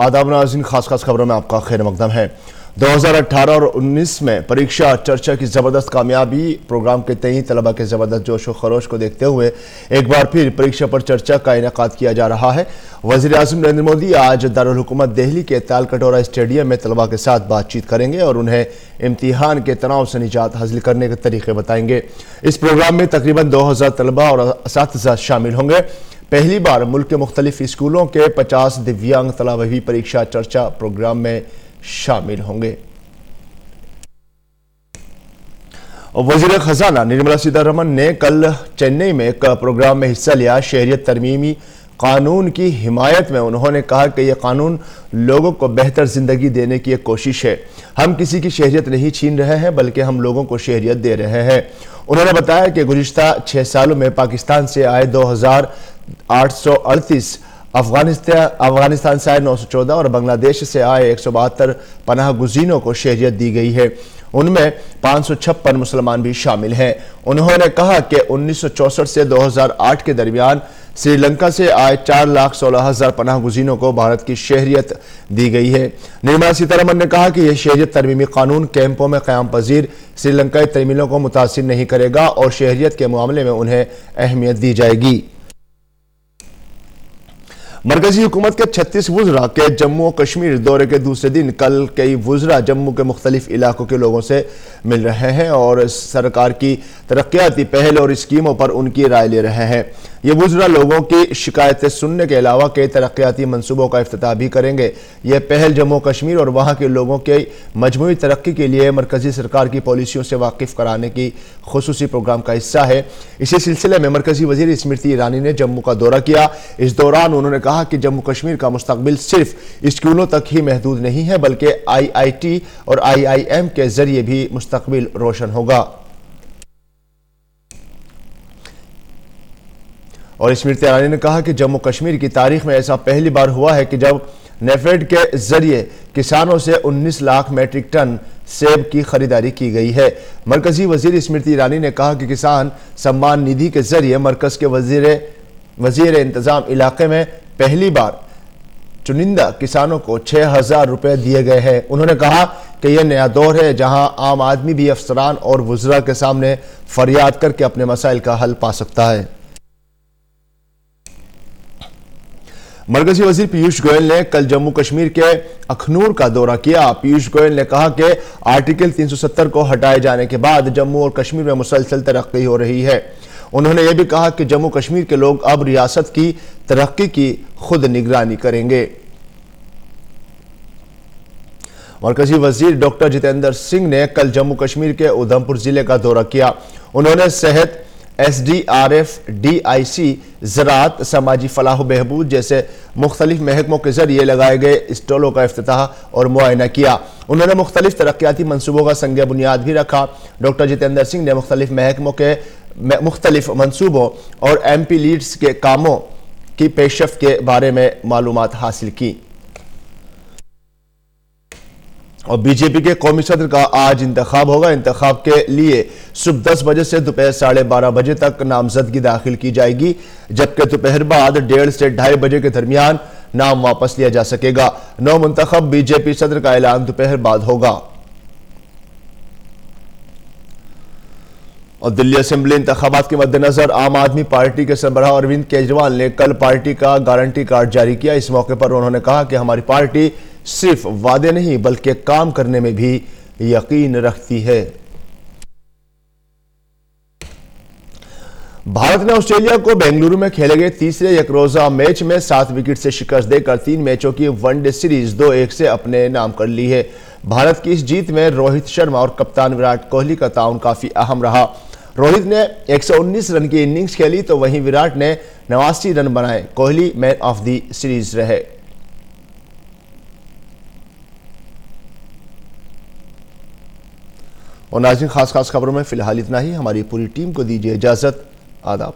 आदाब नाज़रीन, खास खबरों में आपका खैर मकदम है। 2018 और 19 में परीक्षा चर्चा की ज़बरदस्त कामयाबी प्रोग्राम के तई तलबा के ज़बरदस्त जोश व खरोश को देखते हुए एक बार फिर परीक्षा पर चर्चा का इनेकाद किया जा रहा है। वज़ीर-ए-आज़म नरेंद्र मोदी आज दारुल हुकूमत दिल्ली के तालकटोरा स्टेडियम में तलबा के साथ बातचीत करेंगे और उन्हें इम्तिहान के तनाव से निजात हासिल करने के तरीके बताएंगे। इस प्रोग्राम में तकरीबन 2000 तलबा और असातिज़ा शामिल होंगे। पहली बार मुल्क के मुख्तलिफ स्कूलों के 50 दिव्यांग तलबा भी परीक्षा चर्चा प्रोग्राम में शामिल होंगे। वज़ीर खजाना निर्मला सीतारमण ने कल चेन्नई में एक प्रोग्राम में हिस्सा लिया। शहरियत तरमीमी कानून की हिमायत में उन्होंने कहा कि यह कानून लोगों को बेहतर जिंदगी देने की एक कोशिश है। हम किसी की शहरियत नहीं छीन रहे हैं, बल्कि हम लोगों को शहरियत दे रहे हैं। उन्होंने बताया कि गुज़िश्ता 6 सालों में पाकिस्तान से आए 2838, अफगानिस्तान से आए 914 और बांग्लादेश से आए 172 पनाह गुज़ीनों को शहरियत दी गई है। उनमें 556 मुसलमान भी शामिल हैं। उन्होंने कहा कि 1964 से 2008 के दरमियान श्रीलंका से आए 4,16,000 पनाह गुज़ीनों को भारत की शहरियत दी गई है। निर्मला सीतारमण ने कहा कि यह शहरियत तरमीमी कानून कैंपों में क़याम पजीर श्रीलंकाई तमीलों को मुतासिर नहीं करेगा और शहरियत के मामले में उन्हें अहमियत दी जाएगी। मरकजी हुकूमत के 36 वुज़रा के जम्मू और कश्मीर दौरे के दूसरे दिन कल कई वुज़रा जम्मू के मुख्तलिफ इलाकों के लोगों से मिल रहे हैं और सरकार की तरक्याती पहल और स्कीमों पर उनकी राय ले रहे हैं। ये वुज़रा लोगों की शिकायतें सुनने के अलावा कई तरक्याती मनसूबों का इफ्तिताह भी करेंगे। यह पहल जम्मू कश्मीर और वहाँ के लोगों के मजमूई तरक्की के लिए मरकजी सरकार की पॉलिसियों से वाकिफ कराने की खुसूसी प्रोग्राम का हिस्सा है। इसी सिलसिले में मरकजी वज़ीर स्मृति ईरानी ने जम्मू का दौरा किया। इस दौरान उन्होंने कहा कि जम्मू कश्मीर का मुस्तकबिल सिर्फ स्कूलों तक ही महदूद नहीं है, बल्कि IIT और IIM के जरिए भी मुस्तकबिल रोशन होगा। और स्मृति ईरानी ने कहा कि जम्मू कश्मीर की तारीख में ऐसा पहली बार हुआ है कि जब नेफेड के जरिए किसानों से 19 लाख मैट्रिक टन सेब की खरीदारी की गई है। मरकजी वजीर स्मृति ईरानी ने कहा कि किसान सम्मान निधि के जरिए मरकज के वजीर इंतजाम इलाके में पहली बार चुनिंदा किसानों को 6,000 रुपए दिए गए हैं। उन्होंने कहा कि यह नया दौर है जहां आम आदमी भी अफसरान और वुज़रा के सामने फरियाद करके अपने मसाइल का हल पा सकता है। मरकजी वजीर पीयूष गोयल ने कल जम्मू कश्मीर के अखनूर का दौरा किया। पीयूष गोयल ने कहा कि आर्टिकल 370 को हटाए जाने के बाद जम्मू और कश्मीर में मुसलसल तरक्की हो रही है। उन्होंने यह भी कहा कि जम्मू कश्मीर के लोग अब रियासत की तरक्की की खुद निगरानी करेंगे। मरकजी वजीर डॉक्टर जितेंद्र सिंह ने कल जम्मू कश्मीर के उधमपुर जिले का दौरा किया। उन्होंने सेहत, SDRF, DIC, ज़राअत, समाजी फलाह बहबूद जैसे मुख्तलिफ महकमों के जरिए लगाए गए स्टॉलों का इफ्तिताह और मुआयना किया। उन्होंने मुख्तलिफ तरक्याती मनसूबों का संग बुनियाद भी रखा। डॉक्टर जितेंद्र सिंह ने मुख्तलिफ महकमों के मुख्तलिफ मनसूबों और MP लीड्स के कामों की पेशरफ्त के बारे में मालूमात हासिल की। और बीजेपी के कौमी सदर का आज इंतखाब होगा। इंतखाब के लिए सुबह 10 बजे से दोपहर 12:30 बजे तक नामजदगी दाखिल की जाएगी, जबकि दोपहर बाद 1:30 से 2:30 बजे के दरमियान नाम वापस लिया जा सकेगा। नौ मुंतखब बीजेपी सदर का ऐलान दोपहर बाद होगा। और दिल्ली असेंबली इंतखाबात के मद्देनजर आम आदमी पार्टी के सरबराह अरविंद केजरीवाल ने कल पार्टी का गारंटी कार्ड जारी किया। इस मौके पर उन्होंने कहा कि हमारी पार्टी सिर्फ वादे नहीं बल्कि काम करने में भी यकीन रखती है। भारत ने ऑस्ट्रेलिया को बेंगलुरु में खेले गए तीसरे एक रोजा मैच में 7 विकेट से शिकस्त देकर 3 मैचों की वनडे सीरीज 2-1 से अपने नाम कर ली है। भारत की इस जीत में रोहित शर्मा और कप्तान विराट कोहली का ताउन काफी अहम रहा। रोहित ने 119 रन की इनिंग्स खेली तो वहीं विराट ने 89 रन बनाए। Kohli man of the series रहे। और नाज़रीन, खास खबरों में फिलहाल इतना ही। हमारी पूरी टीम को दीजिए इजाजत। आदाब।